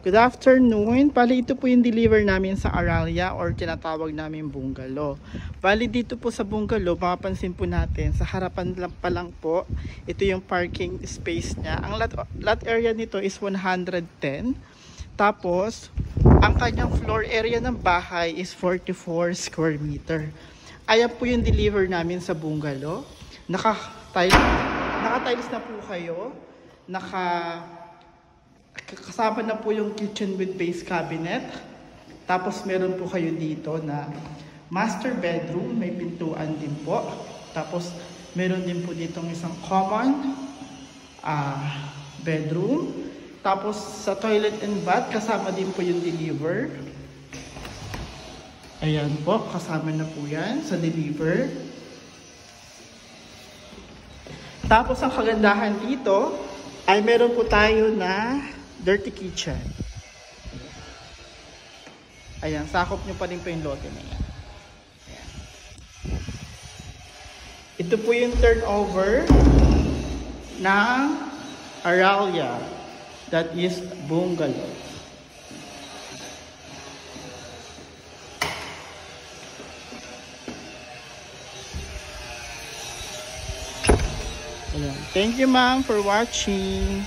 Good afternoon. Bali ito po yung deliver namin sa Aralia or tinatawag namin bungalow. Bali dito po sa bungalow, mapapansin po natin sa harapan lang pa lang po, ito yung parking space niya. Ang lot area nito is 110. Tapos, ang kanyang floor area ng bahay is 44 square meter. Ayan po yung deliver namin sa bungalow. Naka-tiles na po kayo. Kasama na po yung kitchen with base cabinet. Tapos meron po kayo dito na master bedroom, may pintuan din po. Tapos meron din po dito isang common bedroom. Tapos sa toilet and bath, kasama din po yung deliver. Ayan po, kasama na po yan sa deliver. Tapos ang kagandahan dito ay meron po tayo na dirty kitchen. Ayan, sakop nyo pa rin po yung lote na yan. Ayan. Ito po yung turnover ng Aralia. That is bungalow. Ayan. Thank you ma'am for watching.